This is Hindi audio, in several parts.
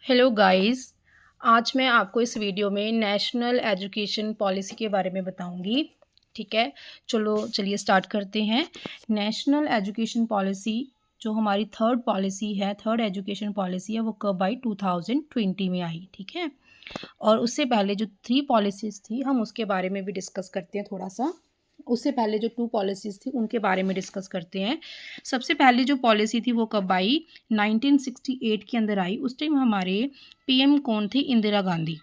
Hello guys. आज मैं आपको इस वीडियो में नेशनल एजुकेशन पॉलिसी के बारे में बताऊंगी। ठीक है, चलिए स्टार्ट करते हैं। नेशनल एजुकेशन पॉलिसी जो हमारी थर्ड एजुकेशन पॉलिसी है, वो कब आई? 2020 में आई। ठीक है, और उससे पहले जो 3 पॉलिसीज़ थी, हम उसके बारे में भी डिस्कस करते हैं थोड़ा सा। उससे पहले जो 2 पॉलिसीज़ थी उनके बारे में डिस्कस करते हैं। सबसे पहली जो पॉलिसी थी वो कब आई? 1968 के अंदर आई। उस टाइम हमारे पीएम कौन थे? इंदिरा गांधी।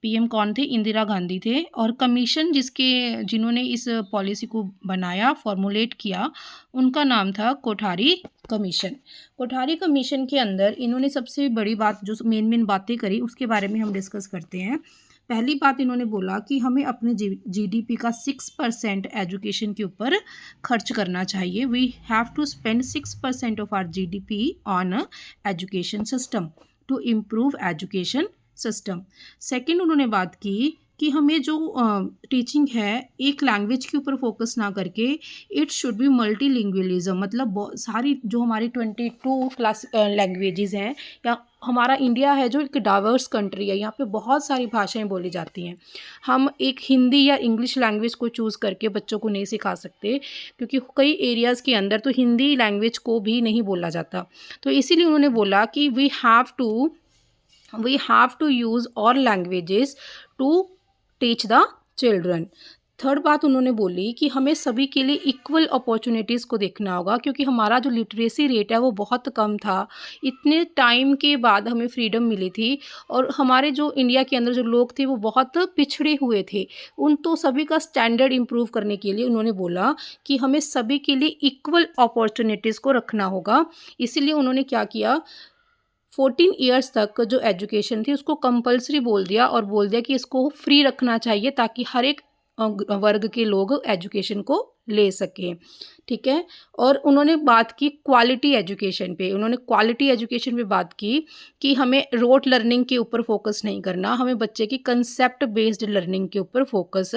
पीएम कौन थे? इंदिरा गांधी थे। और कमीशन जिन्होंने इस पॉलिसी को बनाया, फॉर्मुलेट किया, उनका नाम था कोठारी कमीशन। कोठारी कमीशन के अंदर इन्होंने सबसे बड़ी बात, जो मेन बातें करी, उसके बारे में हम डिस्कस करते हैं। पहली बात इन्होंने बोला कि हमें अपने जीडीपी का 6% एजुकेशन के ऊपर खर्च करना चाहिए। We have to spend 6% of our GDP on education system to improve education system. Second उन्होंने बात की कि हमें जो टीचिंग है, एक लैंग्वेज के ऊपर फोकस ना करके इट शुड बी मल्टीलिंगुअलिज्म, मतलब सारी जो हमारी 22 क्लास लैंग्वेजेस हैं, या हमारा इंडिया है जो एक डाइवर्स कंट्री है, यहाँ पे बहुत सारी भाषाएं बोली जाती हैं। हम एक हिंदी या इंग्लिश लैंग्वेज को चूज़ करके बच्चों को नहीं सिखा सकते, क्योंकि कई एरियाज़ के अंदर तो हिंदी लैंग्वेज को भी नहीं बोला जाता। तो इसीलिए उन्होंने बोला कि we have to use all languages to teach the children। Third बात उन्होंने बोली कि हमें सभी के लिए इक्वल अपॉर्चुनिटीज़ को देखना होगा, क्योंकि हमारा जो लिटरेसी रेट है वो बहुत कम था। इतने टाइम के बाद हमें फ्रीडम मिली थी, और हमारे जो इंडिया के अंदर जो लोग थे वो बहुत पिछड़े हुए थे। उन तो सभी का स्टैंडर्ड इम्प्रूव करने के लिए उन्होंने बोला कि हमें सभी के लिए इक्वल अपॉर्चुनिटीज़ को रखना होगा। इसीलिए उन्होंने क्या किया, 14 ईयर्स तक जो एजुकेशन थी उसको कंपलसरी बोल दिया, और बोल दिया कि इसको फ्री रखना चाहिए ताकि हर एक वर्ग के लोग एजुकेशन को ले सकें। ठीक है, और उन्होंने बात की क्वालिटी एजुकेशन पे। उन्होंने क्वालिटी एजुकेशन पे बात की कि हमें रोट लर्निंग के ऊपर फोकस नहीं करना, हमें बच्चे की कंसेप्ट बेस्ड लर्निंग के ऊपर फोकस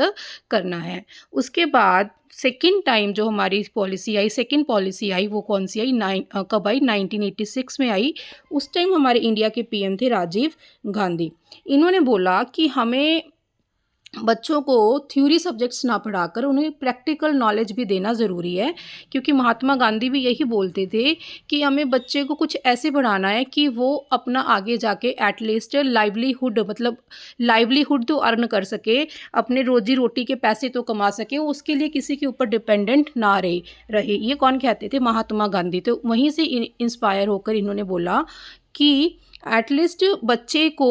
करना है। उसके बाद सेकेंड टाइम जो हमारी सेकेंड पॉलिसी आई, वो कौन सी आई? कब आई? 1986 में आई। उस टाइम हमारे इंडिया के पीएम थे राजीव गांधी। इन्होंने बोला कि हमें बच्चों को थ्योरी सब्जेक्ट्स ना पढ़ाकर उन्हें प्रैक्टिकल नॉलेज भी देना ज़रूरी है, क्योंकि महात्मा गांधी भी यही बोलते थे कि हमें बच्चे को कुछ ऐसे पढ़ाना है कि वो अपना आगे जाके एटलीस्ट लाइवलीहुड, मतलब लाइवलीहुड तो अर्न कर सके, अपने रोजी रोटी के पैसे तो कमा सके, उसके लिए किसी के ऊपर डिपेंडेंट ना रहे। ये कौन कहते थे? महात्मा गांधी। तो वहीं से इंस्पायर होकर इन्होंने बोला कि एटलीस्ट बच्चे को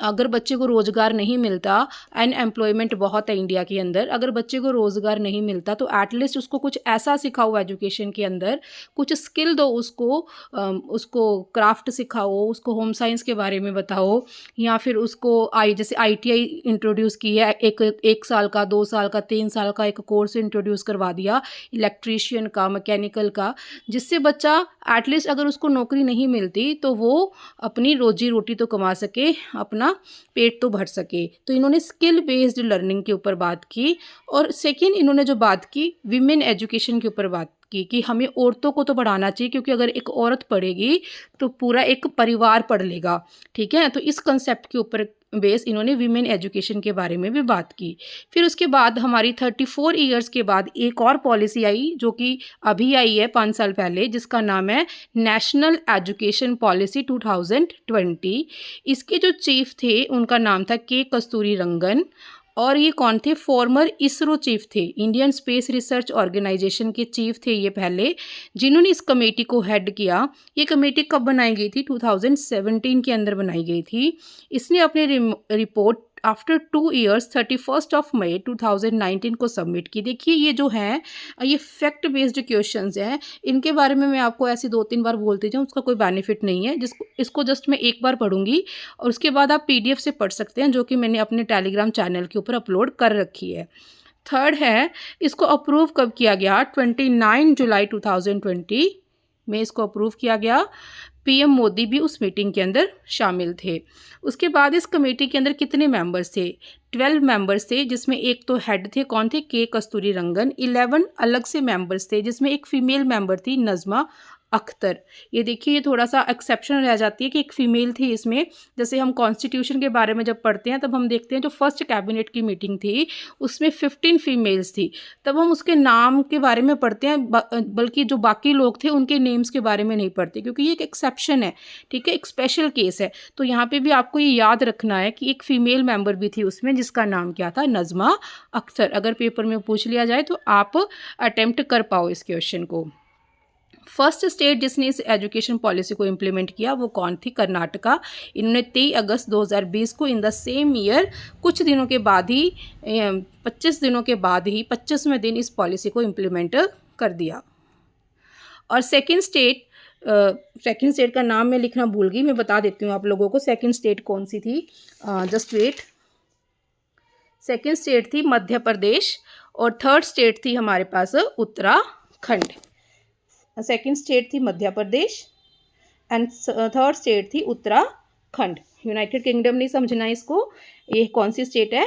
अगर बच्चे को रोज़गार नहीं मिलता, अनएम्प्लॉयमेंट बहुत है इंडिया के अंदर, अगर बच्चे को रोज़गार नहीं मिलता तो एटलीस्ट उसको कुछ ऐसा सिखाओ एजुकेशन के अंदर, कुछ स्किल दो उसको क्राफ्ट सिखाओ, उसको होम साइंस के बारे में बताओ, या फिर उसको जैसे आईटीआई इंट्रोड्यूस की है, एक साल का, 2 साल का, 3 साल का एक कोर्स इंट्रोड्यूस करवा दिया इलेक्ट्रीशियन का, मैकेनिकल का, जिससे बच्चा एटलीस्ट अगर उसको नौकरी नहीं मिलती तो वो अपनी रोजी रोटी तो कमा सके, अपना पेट तो भर सके। तो इन्होंने स्किल बेस्ड लर्निंग के ऊपर बात की। और सेकेंड इन्होंने जो बात की, विमेन एजुकेशन के ऊपर बात की कि हमें औरतों को तो पढ़ाना चाहिए, क्योंकि अगर एक औरत पढ़ेगी तो पूरा एक परिवार पढ़ लेगा। ठीक है, तो इस कंसेप्ट के ऊपर बेस इन्होंने विमेन एजुकेशन के बारे में भी बात की। फिर उसके बाद हमारी 34 ईयर्स के बाद एक और पॉलिसी आई, जो कि अभी आई है 5 साल पहले, जिसका नाम है नेशनल एजुकेशन पॉलिसी 2020। इसके जो चीफ थे उनका नाम था के कस्तूरी रंगन, और ये कौन थे? फॉर्मर इसरो चीफ थे, इंडियन स्पेस रिसर्च ऑर्गेनाइजेशन के चीफ थे ये पहले, जिन्होंने इस कमेटी को हेड किया। ये कमेटी कब बनाई गई थी? 2017 के अंदर बनाई गई थी। इसने अपनी रिपोर्ट आफ्टर 2 ईयर्स 31 मई 2019 को सबमिट की। देखिए ये जो है, ये फैक्ट बेस्ड क्वेश्चंस हैं, इनके बारे में मैं आपको ऐसे 2-3 बार बोलती जाऊँ, उसका कोई बेनिफिट नहीं है। इसको जस्ट मैं एक बार पढ़ूंगी, और उसके बाद आप पीडीएफ से पढ़ सकते हैं, जो कि मैंने अपने टेलीग्राम चैनल के ऊपर अपलोड कर रखी है। थर्ड है, इसको अप्रूव कब किया गया? 29 जुलाई 2020 में इसको अप्रूव किया गया। पीएम मोदी भी उस मीटिंग के अंदर शामिल थे। उसके बाद इस कमेटी के अंदर कितने मेंबर्स थे? 12 मेंबर्स थे, जिसमें एक तो हेड थे, कौन थे? के कस्तूरी रंगन। 11 अलग से मेंबर्स थे, जिसमें एक फीमेल मेंबर थी, नज़मा अख्तर। ये देखिए, ये थोड़ा सा एक्सेप्शन रह जाती है कि एक फ़ीमेल थी इसमें। जैसे हम कॉन्स्टिट्यूशन के बारे में जब पढ़ते हैं तब हम देखते हैं जो फर्स्ट कैबिनेट की मीटिंग थी उसमें 15 फीमेल्स थी। तब हम उसके नाम के बारे में पढ़ते हैं, बल्कि जो बाकी लोग थे उनके नेम्स के बारे में नहीं पढ़ते, क्योंकि ये एक एक्सेप्शन है, ठीक है, एक स्पेशल केस है। तो यहाँ पे भी आपको ये याद रखना है कि एक फ़ीमेल मेंबर भी थी उसमें जिसका नाम क्या था, नज़मा अख्तर। अगर पेपर में पूछ लिया जाए तो आप अटेम्प्ट कर पाओ इस क्वेश्चन को। फर्स्ट स्टेट जिसने इस एजुकेशन पॉलिसी को इम्प्लीमेंट किया वो कौन थी, कर्नाटका। इन्होंने 23 अगस्त 2020 को इन द सेम ईयर कुछ दिनों के बाद ही 25 दिनों के बाद ही 25वें दिन इस पॉलिसी को इम्प्लीमेंट कर दिया। और सेकंड स्टेट का नाम मैं लिखना भूल गई, मैं बता देती हूँ आप लोगों को सेकंड स्टेट कौन सी थी, जस्ट वेट। सेकंड स्टेट थी मध्य प्रदेश और थर्ड स्टेट थी हमारे पास उत्तराखंड। सेकंड स्टेट थी Madhya Pradesh and third state थी उत्तराखंड। यूनाइटेड किंगडम नहीं समझना इसको, ये कौन सी स्टेट है,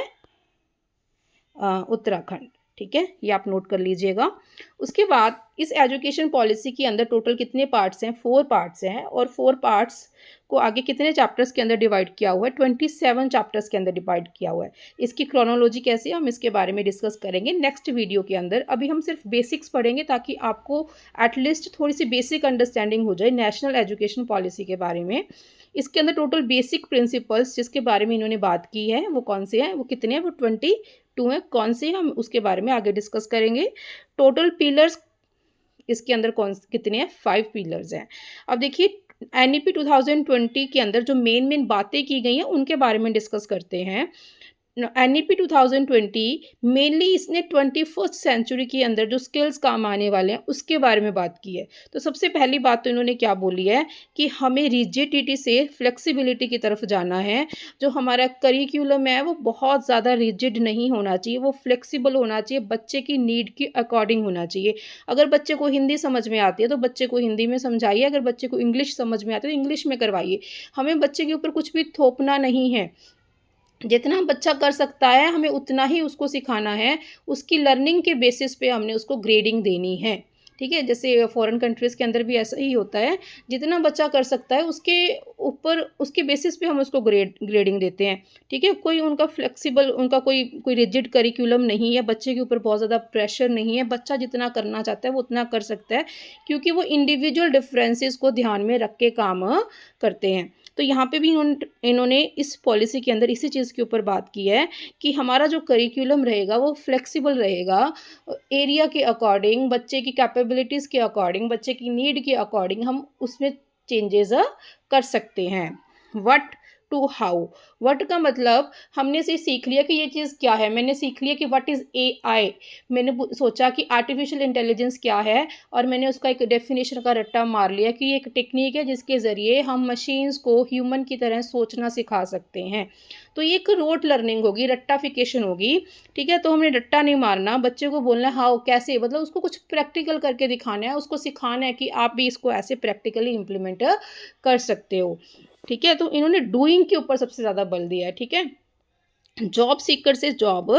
उत्तराखंड, ठीक है, ये आप नोट कर लीजिएगा। उसके बाद इस एजुकेशन पॉलिसी के अंदर टोटल कितने पार्ट्स हैं, 4 पार्ट्स हैं, और 4 पार्ट्स को आगे कितने चैप्टर्स के अंदर डिवाइड किया हुआ है, 27 चैप्टर्स के अंदर डिवाइड किया हुआ है। इसकी क्रोनोलॉजी कैसी है हम इसके बारे में डिस्कस करेंगे नेक्स्ट वीडियो के अंदर। अभी हम सिर्फ बेसिक्स पढ़ेंगे ताकि आपको एटलीस्ट थोड़ी सी बेसिक अंडरस्टैंडिंग हो जाए नेशनल एजुकेशन पॉलिसी के बारे में। इसके अंदर टोटल बेसिक प्रिंसिपल्स जिसके बारे में इन्होंने बात की है वो कौन से हैं, वो कितने हैं, वो 22 हैं। कौन से हम उसके बारे में आगे डिस्कस करेंगे। टोटल पिलर्स इसके अंदर कितने हैं, 5 पिलर्स हैं। अब देखिए NEP 2020 के अंदर जो मेन बातें की गई हैं उनके बारे में डिस्कस करते हैं। NEP 2020 मेनली इसने 21st सेंचुरी के अंदर जो स्किल्स काम आने वाले हैं उसके बारे में बात की है। तो सबसे पहली बात तो इन्होंने क्या बोली है कि हमें रिजिडिटी से फ्लेक्सिबिलिटी की तरफ जाना है। जो हमारा करिकुलम है वो बहुत ज़्यादा रिजिड नहीं होना चाहिए, वो फ्लेक्सिबल होना चाहिए, बच्चे की नीड के अकॉर्डिंग होना चाहिए। अगर बच्चे को हिंदी समझ में आती है तो बच्चे को हिंदी में समझाइए, अगर बच्चे को इंग्लिश समझ में आती है तो इंग्लिश में करवाइए। हमें बच्चे के ऊपर कुछ भी थोपना नहीं है, जितना बच्चा कर सकता है हमें उतना ही उसको सिखाना है। उसकी लर्निंग के बेसिस पे हमने उसको ग्रेडिंग देनी है, ठीक है। जैसे फॉरेन कंट्रीज़ के अंदर भी ऐसा ही होता है, जितना बच्चा कर सकता है उसके ऊपर उसके बेसिस पे हम उसको ग्रेडिंग देते हैं, ठीक है। कोई उनका फ्लेक्सिबल उनका कोई रिजिड करिकुलम नहीं है, बच्चे के ऊपर बहुत ज़्यादा प्रेशर नहीं है। बच्चा जितना करना चाहता है वो उतना कर सकता है, क्योंकि वो इंडिविजुअल डिफरेंसेस को ध्यान में रख के काम करते हैं। तो यहाँ पे भी इन्होंने इस पॉलिसी के अंदर इसी चीज़ के ऊपर बात की है कि हमारा जो करिकुलम रहेगा वो फ्लेक्सिबल रहेगा, एरिया के अकॉर्डिंग, बच्चे की कैपेबिलिटीज़ के अकॉर्डिंग, बच्चे की नीड के अकॉर्डिंग हम उसमें चेंजेस कर सकते हैं। व्हाट टू हाउ, व्हाट का मतलब हमने से सीख लिया कि ये चीज़ क्या है, मैंने सीख लिया कि व्हाट इज़ AI, मैंने सोचा कि आर्टिफिशियल इंटेलिजेंस क्या है और मैंने उसका एक डेफिनेशन का रट्टा मार लिया कि ये एक टेक्निक है जिसके ज़रिए हम मशीन्स को ह्यूमन की तरह सोचना सिखा सकते हैं। तो ये एक रोट लर्निंग होगी, रट्टाफिकेशन होगी, ठीक है। तो हमने रट्टा नहीं मारना, बच्चे को बोलना है हाउ कैसे, मतलब उसको कुछ प्रैक्टिकल करके दिखाना है, उसको सिखाना है कि आप भी इसको ऐसे प्रैक्टिकली इम्प्लीमेंट कर सकते हो, ठीक है। तो इन्होंने डूइंग के ऊपर सबसे ज़्यादा बल दिया है, ठीक है। जॉब सीकर से जॉब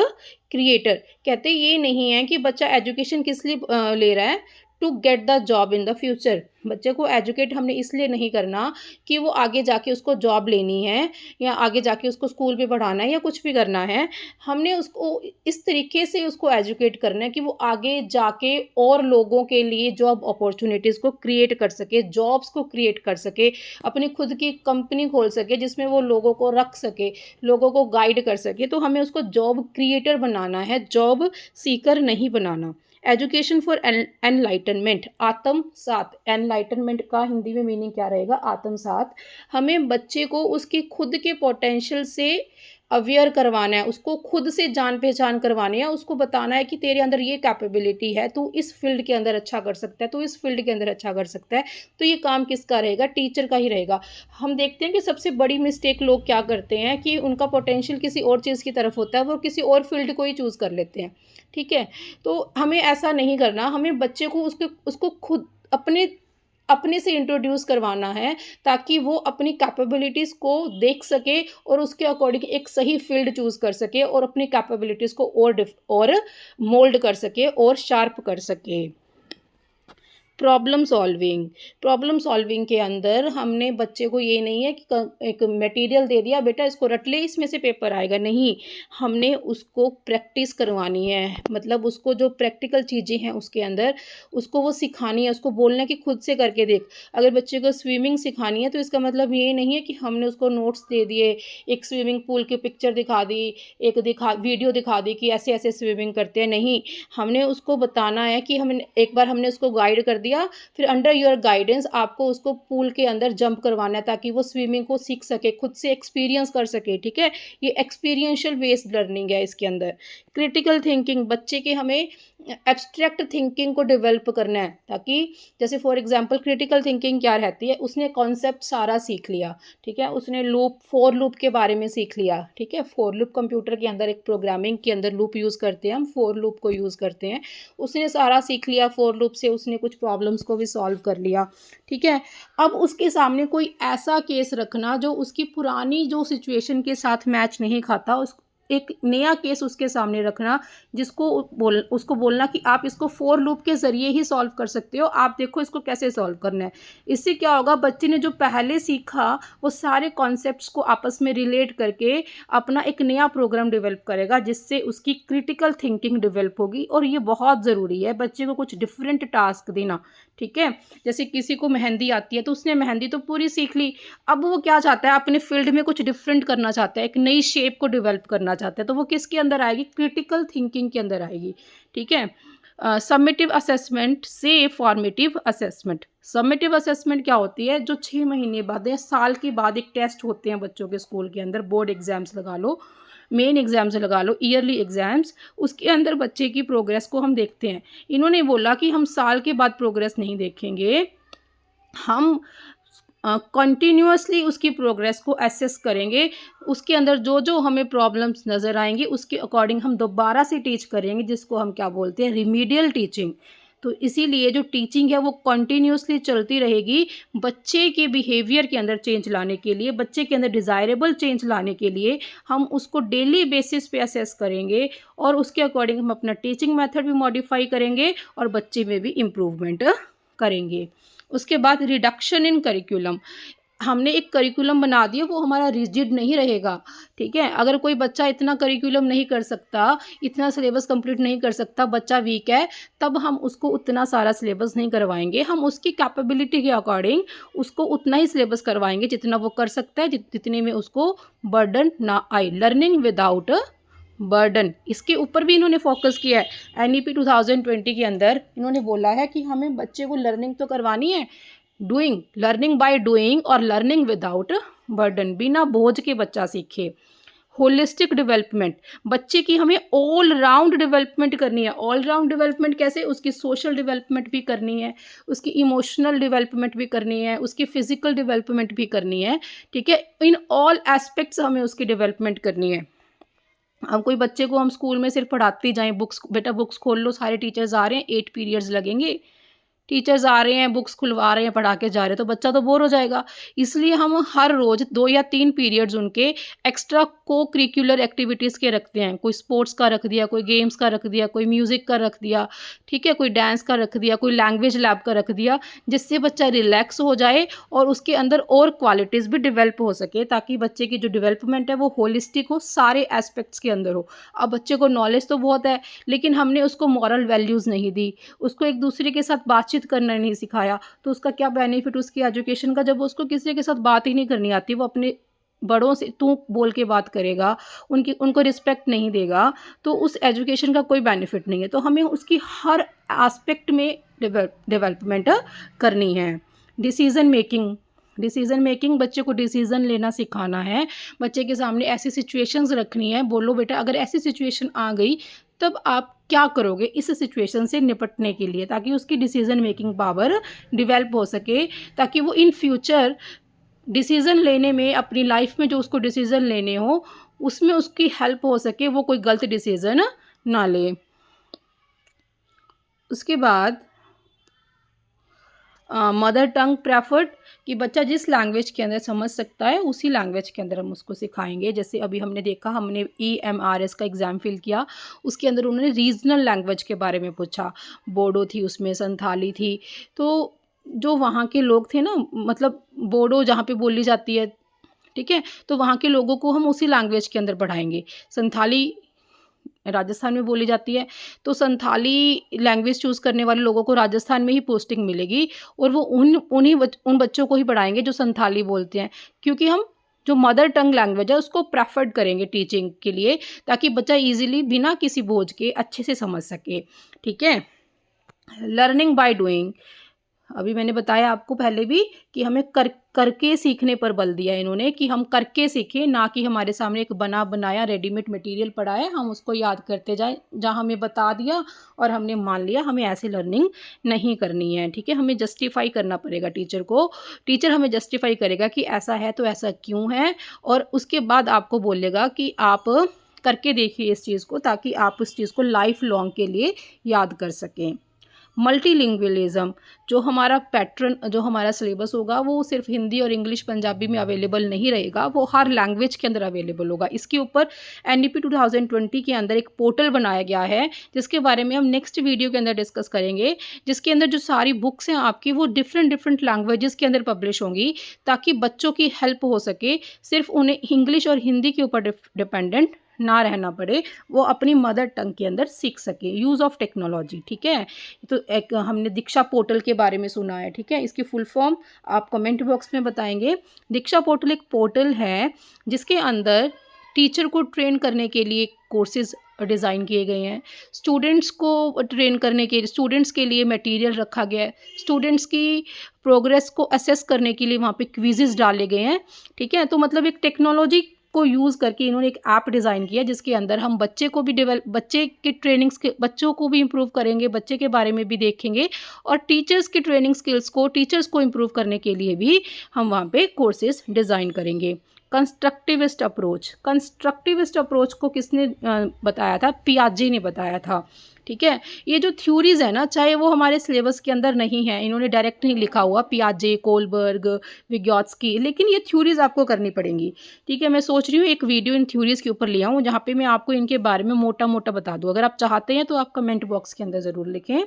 क्रिएटर, कहते ये नहीं है कि बच्चा एजुकेशन किस लिए ले रहा है, to get the job in the future. बच्चे को एजुकेट हमने इसलिए नहीं करना कि वो आगे जाके उसको जॉब लेनी है या आगे जाके उसको स्कूल पे पढ़ाना है या कुछ भी करना है। हमने उसको इस तरीके से उसको एजुकेट करना है कि वो आगे जाके और लोगों के लिए जॉब अपॉर्चुनिटीज़ को क्रिएट कर सके, जॉब्स को क्रिएट कर सके, अपनी खुद की कंपनी खोल सके जिसमें वो लोगों को रख सके, लोगों को गाइड कर सके। तो हमें उसको जॉब क्रिएटर बनाना है, जॉब सीकर नहीं बनाना। एजुकेशन फॉर एनलाइटनमेंट, आत्मसात, एनलाइटनमेंट का हिंदी में मीनिंग क्या रहेगा, आत्मसात। हमें बच्चे को उसकी खुद के पोटेंशियल से अवेयर करवाना है, उसको खुद से जान पहचान करवानी है, उसको बताना है कि तेरे अंदर ये कैपेबिलिटी है, तू इस फील्ड के अंदर अच्छा कर सकता है, तू इस फील्ड के अंदर अच्छा कर सकता है। तो ये काम किसका रहेगा, टीचर का ही रहेगा। हम देखते हैं कि सबसे बड़ी मिस्टेक लोग क्या करते हैं कि उनका पोटेंशियल किसी और चीज़ की तरफ होता है, वो किसी और फील्ड को ही चूज़ कर लेते हैं, ठीक है। तो हमें ऐसा नहीं करना, हमें बच्चे को उसको खुद अपने से इंट्रोड्यूस करवाना है ताकि वो अपनी कैपेबिलिटीज़ को देख सके और उसके अकॉर्डिंग एक सही फील्ड चूज़ कर सके और अपनी कैपेबिलिटीज़ को और मोल्ड कर सके और शार्प कर सके। प्रॉब्लम सॉल्विंग के अंदर हमने बच्चे को ये नहीं है कि एक मटेरियल दे दिया, बेटा इसको रट ले, इसमें से पेपर आएगा, नहीं। हमने उसको प्रैक्टिस करवानी है, मतलब उसको जो प्रैक्टिकल चीज़ें हैं उसके अंदर उसको वो सिखानी है, उसको बोलना है कि खुद से करके देख। अगर बच्चे को स्विमिंग सिखानी है तो इसका मतलब ये नहीं है कि हमने उसको नोट्स दे दिए, एक स्विमिंग पूल की पिक्चर दिखा दी, एक वीडियो दिखा दी कि ऐसे ऐसे स्विमिंग करते हैं, नहीं। हमने उसको बताना है कि हमने एक बार हमने उसको गाइड कर दिया, फिर अंडर योर गाइडेंस आपको उसको पूल के अंदर जंप करवाना है ताकि वो स्विमिंग को सीख सके, खुद से एक्सपीरियंस कर सके, ठीक है। ये एक्सपीरियंशियल बेस्ड लर्निंग है इसके अंदर। क्रिटिकल थिंकिंग, बच्चे के हमें एब्स्ट्रैक्ट थिंकिंग को डेवलप करना है, ताकि जैसे फॉर एग्जांपल क्रिटिकल थिंकिंग क्या रहती है, उसने कॉन्सेप्ट सारा सीख लिया, ठीक है, उसने लूप फॉर लूप के बारे में सीख लिया, ठीक है। फॉर लूप कंप्यूटर के अंदर एक प्रोग्रामिंग के अंदर लूप यूज़ करते हैं हम, फॉर लूप को यूज़ करते हैं। उसने सारा सीख लिया फॉर लूप से, उसने कुछ प्रॉब्लम्स को भी सॉल्व कर लिया, ठीक है। अब उसके सामने कोई ऐसा केस रखना जो उसकी पुरानी जो सिचुएशन के साथ मैच नहीं खाता, उस एक नया केस उसके सामने रखना, जिसको उसको बोलना कि आप इसको फॉर लूप के ज़रिए ही सॉल्व कर सकते हो, आप देखो इसको कैसे सॉल्व करना है। इससे क्या होगा, बच्चे ने जो पहले सीखा वो सारे कॉन्सेप्ट्स को आपस में रिलेट करके अपना एक नया प्रोग्राम डेवलप करेगा, जिससे उसकी क्रिटिकल थिंकिंग डेवलप होगी। और ये बहुत ज़रूरी है बच्चे को कुछ डिफरेंट टास्क देना, ठीक है। जैसे किसी को मेहंदी आती है तो उसने मेहंदी तो पूरी सीख ली, अब वो क्या चाहता है, अपने फील्ड में कुछ डिफरेंट करना चाहता है, एक नई शेप को डेवलप करना चाहता है, तो वो किसके अंदर आएगी, क्रिटिकल थिंकिंग के अंदर आएगी, ठीक है। सबमिटिव असेसमेंट से फॉर्मेटिव असेसमेंट। सबमिटिव असेसमेंट क्या होती है, जो 6 महीने बाद या साल के बाद एक टेस्ट होते हैं बच्चों के स्कूल के अंदर, बोर्ड एग्जाम्स लगा लो, मेन एग्जाम्स लगा लो, ईयरली एग्जाम्स, उसके अंदर बच्चे की प्रोग्रेस को हम देखते हैं। इन्होंने बोला कि हम साल के बाद प्रोग्रेस नहीं देखेंगे, हम कंटिन्यूअसली उसकी प्रोग्रेस को एसेस करेंगे, उसके अंदर जो जो हमें प्रॉब्लम्स नज़र आएंगी उसके अकॉर्डिंग हम दोबारा से टीच करेंगे, जिसको हम क्या बोलते हैं, रिमीडियल टीचिंग। तो इसीलिए जो टीचिंग है वो कंटिन्यूअसली चलती रहेगी, बच्चे के बिहेवियर के अंदर चेंज लाने के लिए, बच्चे के अंदर डिज़ायरेबल चेंज लाने के लिए हम उसको डेली बेसिस पे असेस करेंगे, और उसके अकॉर्डिंग हम अपना टीचिंग मेथड भी मॉडिफाई करेंगे और बच्चे में भी इम्प्रूवमेंट करेंगे। उसके बाद रिडक्शन इन करिकुलम, हमने एक करिकुलम बना दिया, वो हमारा रिजिड नहीं रहेगा, ठीक है। अगर कोई बच्चा इतना करिकुलम नहीं कर सकता, इतना सिलेबस कंप्लीट नहीं कर सकता, बच्चा वीक है, तब हम उसको उतना सारा सिलेबस नहीं करवाएंगे, हम उसकी कैपेबिलिटी के अकॉर्डिंग उसको उतना ही सिलेबस करवाएंगे जितना वो कर सकता है, जितने में उसको बर्डन ना आए। लर्निंग विदाउट बर्डन, इसके ऊपर भी इन्होंने फोकस किया है। एनईपी 2020 के अंदर इन्होंने बोला है कि हमें बच्चे को लर्निंग तो करवानी है, डूइंग, लर्निंग बाय डूइंग और लर्निंग विदाउट बर्डन, बिना बोझ के बच्चा सीखे। होलिस्टिक डेवलपमेंट, बच्चे की हमें ऑल राउंड डेवलपमेंट करनी है। ऑल राउंड डेवलपमेंट कैसे, उसकी सोशल डेवलपमेंट भी करनी है, उसकी इमोशनल डेवलपमेंट भी करनी है, उसकी फिजिकल डेवलपमेंट भी करनी है, ठीक है। इन ऑल एस्पेक्ट्स हमें उसकी डेवलपमेंट करनी है। अब कोई बच्चे को हम स्कूल में सिर्फ पढ़ाते जाएं, बुक्स, बेटा बुक्स खोल लो, सारे टीचर्स आ रहे हैं, 8 पीरियड्स लगेंगे, टीचर्स आ रहे हैं, बुक्स खुलवा रहे हैं, पढ़ा के जा रहे हैं, तो बच्चा तो बोर हो जाएगा। इसलिए हम हर रोज़ 2 या 3 पीरियड्स उनके एक्स्ट्रा को करिकुलर एक्टिविटीज़ के रखते हैं। कोई स्पोर्ट्स का रख दिया, कोई गेम्स का रख दिया, कोई म्यूज़िक का रख दिया, ठीक है, कोई डांस का रख दिया, कोई लैंग्वेज लैब का रख दिया, जिससे बच्चा रिलैक्स हो जाए और उसके अंदर और क्वालिटीज़ भी डेवलप हो सके, ताकि बच्चे की जो डेवलपमेंट है वो होलिस्टिक हो, सारे एस्पेक्ट्स के अंदर हो। अब बच्चे को नॉलेज तो बहुत है, लेकिन हमने उसको मॉरल वैल्यूज़ नहीं दी, उसको एक दूसरे के साथ बातचीत करना नहीं सिखाया, तो उसका क्या बेनिफिट उसकी एजुकेशन का, जब उसको किसी के साथ बात ही नहीं करनी आती, वो अपने बड़ों से तू बोल के बात करेगा, उनको रिस्पेक्ट नहीं देगा, तो उस एजुकेशन का कोई बेनिफिट नहीं है। तो हमें उसकी हर एस्पेक्ट में डेवलपमेंट करनी है। डिसीज़न मेकिंग, बच्चे को डिसीज़न लेना सिखाना है, बच्चे के सामने ऐसी सिचुएशंस रखनी है, बोलो बेटा अगर ऐसी सिचुएशन आ गई तब आप क्या करोगे इस सिचुएशन से निपटने के लिए, ताकि उसकी डिसीज़न मेकिंग पावर डेवलप हो सके, ताकि वो इन फ्यूचर डिसीज़न लेने में, अपनी लाइफ में जो उसको डिसीज़न लेने हो उसमें उसकी हेल्प हो सके, वो कोई गलत डिसीज़न ना ले। उसके बाद मदर टंग प्रेफर्ड, कि बच्चा जिस लैंग्वेज के अंदर समझ सकता है उसी लैंग्वेज के अंदर हम उसको सिखाएंगे। जैसे अभी हमने देखा, हमने EMRS का एग्ज़ाम फिल किया, उसके अंदर उन्होंने रीजनल लैंग्वेज के बारे में पूछा। बोडो थी उसमें, संथाली थी। तो जो वहाँ के लोग थे ना, मतलब बोडो जहाँ पे बोली जाती है, ठीक है, तो वहाँ के लोगों को हम उसी लैंग्वेज के अंदर पढ़ाएंगे। संथाली राजस्थान में बोली जाती है, तो संथाली लैंग्वेज चूज़ करने वाले लोगों को राजस्थान में ही पोस्टिंग मिलेगी, और वो उन बच्चों को ही पढ़ाएंगे जो संथाली बोलते हैं, क्योंकि हम जो मदर टंग लैंग्वेज है उसको प्रेफर्ड करेंगे टीचिंग के लिए, ताकि बच्चा ईजिली बिना किसी बोझ के अच्छे से समझ सके। ठीक है। लर्निंग बाय डूइंग, अभी मैंने बताया आपको पहले भी कि हमें करके सीखने पर बल दिया इन्होंने, कि हम करके सीखें, ना कि हमारे सामने एक बना बनाया रेडीमेड मटेरियल पड़ा है हम उसको याद करते जाएं, जहाँ हमें बता दिया और हमने मान लिया। हमें ऐसे लर्निंग नहीं करनी है। ठीक है, हमें जस्टिफाई करना पड़ेगा टीचर को। टीचर हमें जस्टिफाई करेगा कि ऐसा है तो ऐसा क्यों है, और उसके बाद आपको बोलेगा कि आप करके देखिए इस चीज़ को, ताकि आप उस चीज़ को लाइफ लॉन्ग के लिए याद कर सकें। मल्टीलिंगुअलिज्म, जो हमारा सिलेबस होगा वो सिर्फ हिंदी और इंग्लिश पंजाबी में अवेलेबल नहीं रहेगा, वो हर लैंग्वेज के अंदर अवेलेबल होगा। इसके ऊपर NEP 2020 के अंदर एक पोर्टल बनाया गया है, जिसके बारे में हम नेक्स्ट वीडियो के अंदर डिस्कस करेंगे, जिसके अंदर जो सारी बुक्स हैं आपकी वो डिफरेंट डिफरेंट लैंग्वेजेस के अंदर पब्लिश होंगी, ताकि बच्चों की हेल्प हो सके, सिर्फ उन्हें इंग्लिश और हिंदी के ऊपर डिपेंडेंट ना रहना पड़े, वो अपनी मदर टंग के अंदर सीख सके। यूज़ ऑफ टेक्नोलॉजी, ठीक है। तो एक हमने दीक्षा पोर्टल के बारे में सुना है, ठीक है। इसकी फुल फॉर्म आप कमेंट बॉक्स में बताएंगे। दीक्षा पोर्टल एक पोर्टल है जिसके अंदर टीचर को ट्रेन करने के लिए कोर्सेज डिज़ाइन किए गए हैं, स्टूडेंट्स को ट्रेन करने के स्टूडेंट्स के लिए मटेरियल रखा गया है, स्टूडेंट्स की प्रोग्रेस को असेस करने के लिए वहाँ पे क्विज़ेस डाले गए हैं। ठीक है, तो मतलब एक टेक्नोलॉजी को यूज़ करके इन्होंने एक ऐप डिज़ाइन किया, जिसके अंदर हम बच्चे को भी बच्चे की ट्रेनिंग्स के बच्चों को भी इम्प्रूव करेंगे, बच्चे के बारे में भी देखेंगे, और टीचर्स की ट्रेनिंग स्किल्स को टीचर्स को इम्प्रूव करने के लिए भी हम वहाँ पे कोर्सेज डिज़ाइन करेंगे। कंस्ट्रक्टिविस्ट अप्रोच को किसने बताया था? पियाजे ने बताया था। ठीक है, ये जो थ्योरीज है ना, चाहे वो हमारे सिलेबस के अंदर नहीं है, इन्होंने डायरेक्ट नहीं लिखा हुआ, पियाजे, कोलबर्ग, विग्योत्स्की, लेकिन ये थ्योरीज आपको करनी पड़ेंगी। ठीक है, मैं सोच रही हूँ एक वीडियो इन थ्योरीज के ऊपर ले आऊँ, जहाँ पे मैं आपको इनके बारे में मोटा मोटा बता दूँ। अगर आप चाहते हैं तो आप कमेंट बॉक्स के अंदर ज़रूर लिखें।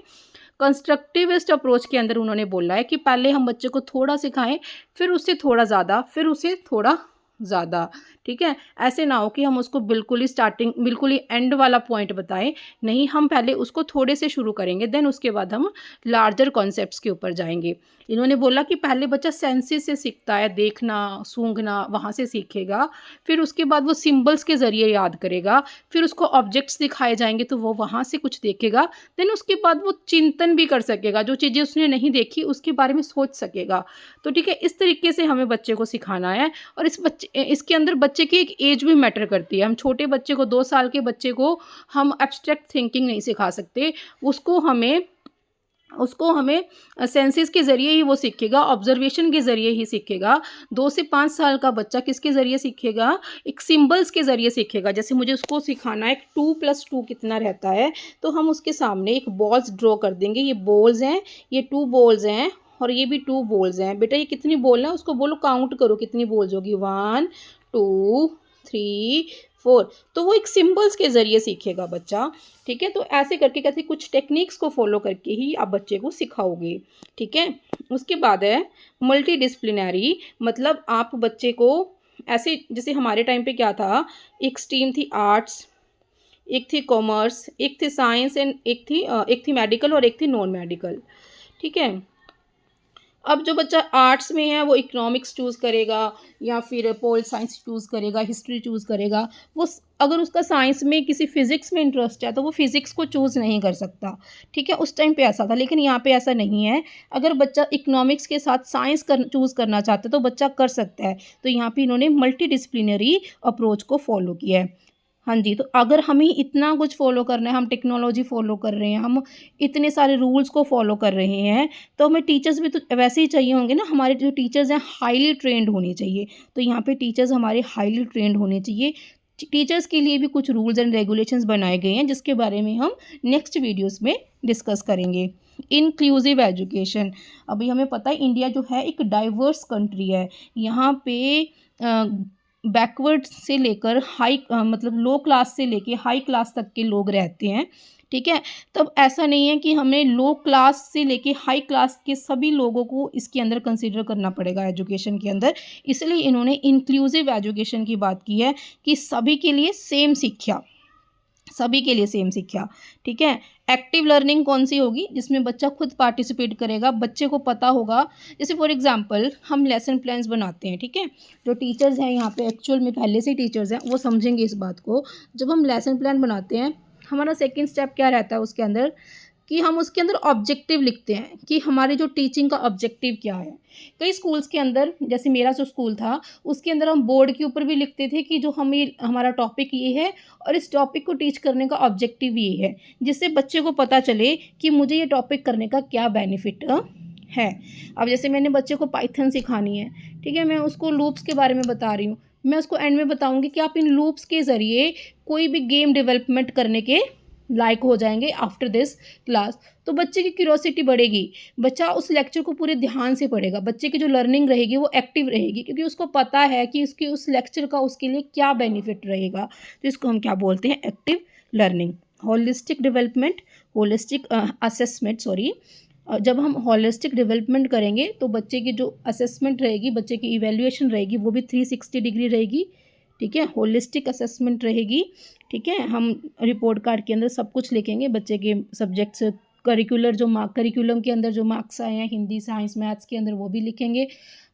कंस्ट्रक्टिविस्ट अप्रोच के अंदर उन्होंने बोला है कि पहले हम बच्चे को थोड़ा सिखाएं, फिर उससे थोड़ा ज़्यादा, फिर उसे थोड़ा ज़्यादा। ठीक है, ऐसे ना हो कि हम उसको बिल्कुल ही एंड वाला पॉइंट बताएं। नहीं, हम पहले उसको थोड़े से शुरू करेंगे, देन उसके बाद हम लार्जर कॉन्सेप्ट्स के ऊपर जाएंगे। इन्होंने बोला कि पहले बच्चा सेंसेस से सीखता है, देखना, सूंघना, वहाँ से सीखेगा, फिर उसके बाद वो सिंबल्स के ज़रिए याद करेगा, फिर उसको ऑब्जेक्ट्स दिखाए जाएंगे तो वो वहाँ से कुछ देखेगा, देन उसके बाद वो चिंतन भी कर सकेगा, जो चीज़ें उसने नहीं देखी उसके बारे में सोच सकेगा। तो ठीक है, इस तरीके से हमें बच्चे को सिखाना है। और इसके अंदर बच्चे की एक एज भी मैटर करती है। हम छोटे बच्चे को, 2 साल के बच्चे को हम एब्स्ट्रैक्ट थिंकिंग नहीं सिखा सकते, उसको हमें सेंसेस के ज़रिए ही वो सीखेगा, ऑब्जर्वेशन के ज़रिए ही सीखेगा। 2 से 5 साल का बच्चा किसके ज़रिए सीखेगा? एक सिंबल्स के ज़रिए सीखेगा। जैसे मुझे उसको सिखाना है 2 + 2 कितना रहता है, तो हम उसके सामने एक बॉल्स ड्रॉ कर देंगे। ये बॉल्स हैं, ये 2 बॉल्स हैं, और ये भी 2 बॉल्स हैं। बेटा ये कितनी बॉल है, उसको बोलो काउंट करो कितनी बॉल्स होगी, 1 2 3 4। तो वो एक सिंबल्स के ज़रिए सीखेगा बच्चा। ठीक है, तो ऐसे करके कैसे कुछ टेक्निक्स को फॉलो करके ही आप बच्चे को सिखाओगे। ठीक है, उसके बाद है मल्टी डिसिप्लिनरी, मतलब आप बच्चे को ऐसे, जैसे हमारे टाइम पे क्या था, एक स्ट्रीम थी आर्ट्स, एक थी कॉमर्स, एक थी साइंस, एंड एक थी मेडिकल और एक थी नॉन मेडिकल। ठीक है, अब जो बच्चा आर्ट्स में है वो इकोनॉमिक्स चूज़ करेगा, या फिर पोल साइंस चूज़ करेगा, हिस्ट्री चूज़ करेगा। अगर उसका साइंस में किसी फिज़िक्स में इंटरेस्ट है तो वो फिज़िक्स को चूज़ नहीं कर सकता। ठीक है, उस टाइम पे ऐसा था, लेकिन यहाँ पे ऐसा नहीं है। अगर बच्चा इकोनॉमिक्स के साथ साइंस चूज़ करना चाहता है तो बच्चा कर सकता है। तो यहाँ पे इन्होंने मल्टी डिसिप्लिनरी अप्रोच को फॉलो किया है। हाँ जी, तो अगर हमें इतना कुछ फ़ॉलो करना है, हम टेक्नोलॉजी फ़ॉलो कर रहे हैं, हम इतने सारे रूल्स को फ़ॉलो कर रहे हैं, तो हमें टीचर्स भी तो वैसे ही चाहिए होंगे ना। हमारे जो टीचर्स हैं हाईली ट्रेंड होने चाहिए। तो यहाँ पे टीचर्स हमारे हाईली ट्रेंड होने चाहिए। टीचर्स के लिए भी कुछ रूल्स एंड रेगुलेशंस बनाए गए हैं, जिसके बारे में हम नेक्स्ट वीडियोज़ में डिस्कस करेंगे। Inclusive education. अभी हमें पता है इंडिया जो है एक डाइवर्स कंट्री है। यहाँ पे बैकवर्ड से लेकर हाई मतलब लो क्लास से लेके हाई क्लास तक के लोग रहते हैं, ठीक है। तब ऐसा नहीं है कि हमें लो क्लास से लेके हाई क्लास के सभी लोगों को इसके अंदर कंसीडर करना पड़ेगा एजुकेशन के अंदर। इसलिए इन्होंने इंक्लूसिव एजुकेशन की बात की है कि सभी के लिए सेम शिक्षा, सभी के लिए सेम शिक्षा, ठीक है। एक्टिव लर्निंग कौन सी होगी? जिसमें बच्चा खुद पार्टिसिपेट करेगा, बच्चे को पता होगा। जैसे फॉर एग्जांपल हम लेसन प्लान्स बनाते हैं, ठीक है। जो टीचर्स हैं यहाँ पे एक्चुअल में पहले से टीचर्स हैं, वो समझेंगे इस बात को। जब हम लेसन प्लान बनाते हैं, हमारा सेकेंड स्टेप क्या रहता है उसके अंदर, कि हम उसके अंदर ऑब्जेक्टिव लिखते हैं कि हमारे जो टीचिंग का ऑब्जेक्टिव क्या है। कई स्कूल्स के अंदर, जैसे मेरा जो स्कूल था, उसके अंदर हम बोर्ड के ऊपर भी लिखते थे कि जो हमें हमारा टॉपिक ये है और इस टॉपिक को टीच करने का ऑब्जेक्टिव ये है, जिससे बच्चे को पता चले कि मुझे ये टॉपिक करने का क्या बेनिफिट है। अब जैसे मैंने बच्चे को पाइथन सिखानी है, ठीक है, मैं उसको लूप्स के बारे में बता रही हूँ, मैं उसको एंड में बताऊँगी कि आप इन लूप्स के ज़रिए कोई भी गेम डेवलपमेंट करने के लायक हो जाएंगे आफ्टर दिस क्लास। तो बच्चे की क्यूरोसिटी बढ़ेगी, बच्चा उस लेक्चर को पूरे ध्यान से पढ़ेगा, बच्चे की जो लर्निंग रहेगी वो एक्टिव रहेगी, क्योंकि उसको पता है कि उसकी उस लेक्चर का उसके लिए क्या बेनिफिट रहेगा। तो इसको हम क्या बोलते हैं? Active learning. Holistic development, holistic assessment, sorry. जब हम होलिस्टिक डेवलपमेंट करेंगे तो बच्चे की जो असेसमेंट रहेगी, बच्चे की इवेल्युएशन रहेगी, वो भी 360 डिग्री रहेगी, ठीक है। होलिस्टिक असेसमेंट रहेगी, ठीक है। हम रिपोर्ट कार्ड के अंदर सब कुछ लिखेंगे, बच्चे के सब्जेक्ट्स, करिकुलर जो करिकुलम के अंदर जो मार्क्स आए हैं हिंदी, साइंस, मैथ्स के अंदर, वो भी लिखेंगे।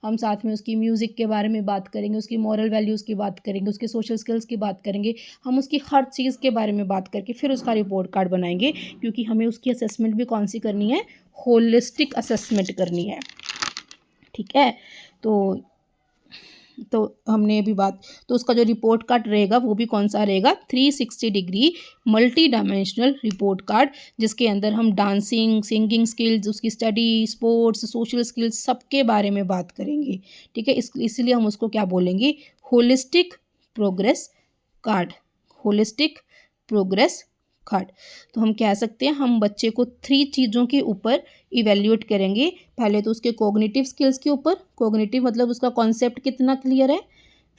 हम साथ में उसकी म्यूज़िक के बारे में बात करेंगे, उसकी मॉरल वैल्यूज़ की बात करेंगे, उसके सोशल स्किल्स की बात करेंगे। हम उसकी हर चीज़ के बारे में बात करके फिर उसका रिपोर्ट कार्ड बनाएंगे, क्योंकि हमें उसकी असेसमेंट भी कौन सी करनी है? होलिस्टिक असेसमेंट करनी है, ठीक है। तो हमने अभी बात, तो उसका जो रिपोर्ट कार्ड रहेगा वो भी कौन सा रहेगा? 360 degree multi dimensional report card, जिसके अंदर हम डांसिंग, सिंगिंग स्किल्स, उसकी स्टडी, स्पोर्ट्स, सोशल स्किल्स, सबके बारे में बात करेंगे, ठीक है। इसलिए हम उसको क्या बोलेंगे? Holistic progress card, holistic progress card. तो हम कह सकते हैं हम बच्चे को 3 चीज़ों के ऊपर इवेल्युएट करेंगे। पहले तो उसके कॉग्निटिव स्किल्स के ऊपर, कॉग्निटिव मतलब उसका कॉन्सेप्ट कितना क्लियर है।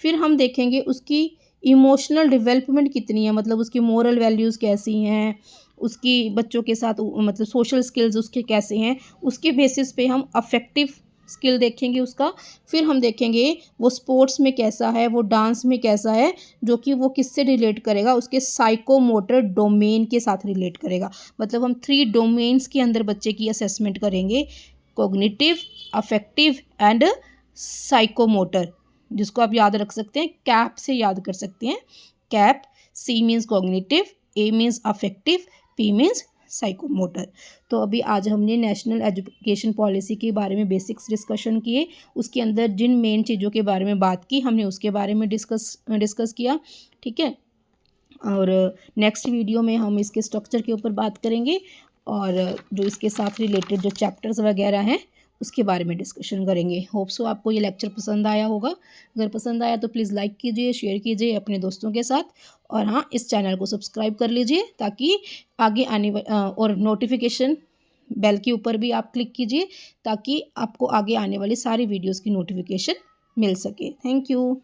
फिर हम देखेंगे उसकी इमोशनल डेवलपमेंट कितनी है, मतलब उसकी मोरल वैल्यूज़ कैसी हैं, उसकी बच्चों के साथ मतलब सोशल स्किल्स उसके कैसे हैं। उसके बेसिस पे हम अफेक्टिव स्किल देखेंगे उसका। फिर हम देखेंगे वो स्पोर्ट्स में कैसा है, वो डांस में कैसा है, जो कि वो किससे रिलेट करेगा? उसके साइकोमोटर डोमेन के साथ रिलेट करेगा। मतलब हम 3 डोमेन्स के अंदर बच्चे की असेसमेंट करेंगे, कॉग्निटिव, अफेक्टिव एंड साइकोमोटर, जिसको आप याद रख सकते हैं, कैप से याद कर सकते हैं। CAP, C means cognitive, A means affective, P means psychomotor. तो अभी आज हमने नेशनल एजुकेशन पॉलिसी के बारे में बेसिक्स डिस्कशन किए, उसके अंदर जिन मेन चीज़ों के बारे में बात की हमने उसके बारे में डिस्कस किया, ठीक है। और नेक्स्ट वीडियो में हम इसके स्ट्रक्चर के ऊपर बात करेंगे, और जो इसके साथ रिलेटेड जो चैप्टर्स वगैरह हैं उसके बारे में डिस्कशन करेंगे। होप सो आपको ये लेक्चर पसंद आया होगा। अगर पसंद आया तो प्लीज़ लाइक कीजिए, शेयर कीजिए अपने दोस्तों के साथ, और हाँ, इस चैनल को सब्सक्राइब कर लीजिए ताकि आगे आने और नोटिफिकेशन बेल के ऊपर भी आप क्लिक कीजिए ताकि आपको आगे आने वाली सारी वीडियोज़ की नोटिफिकेशन मिल सके। Thank you.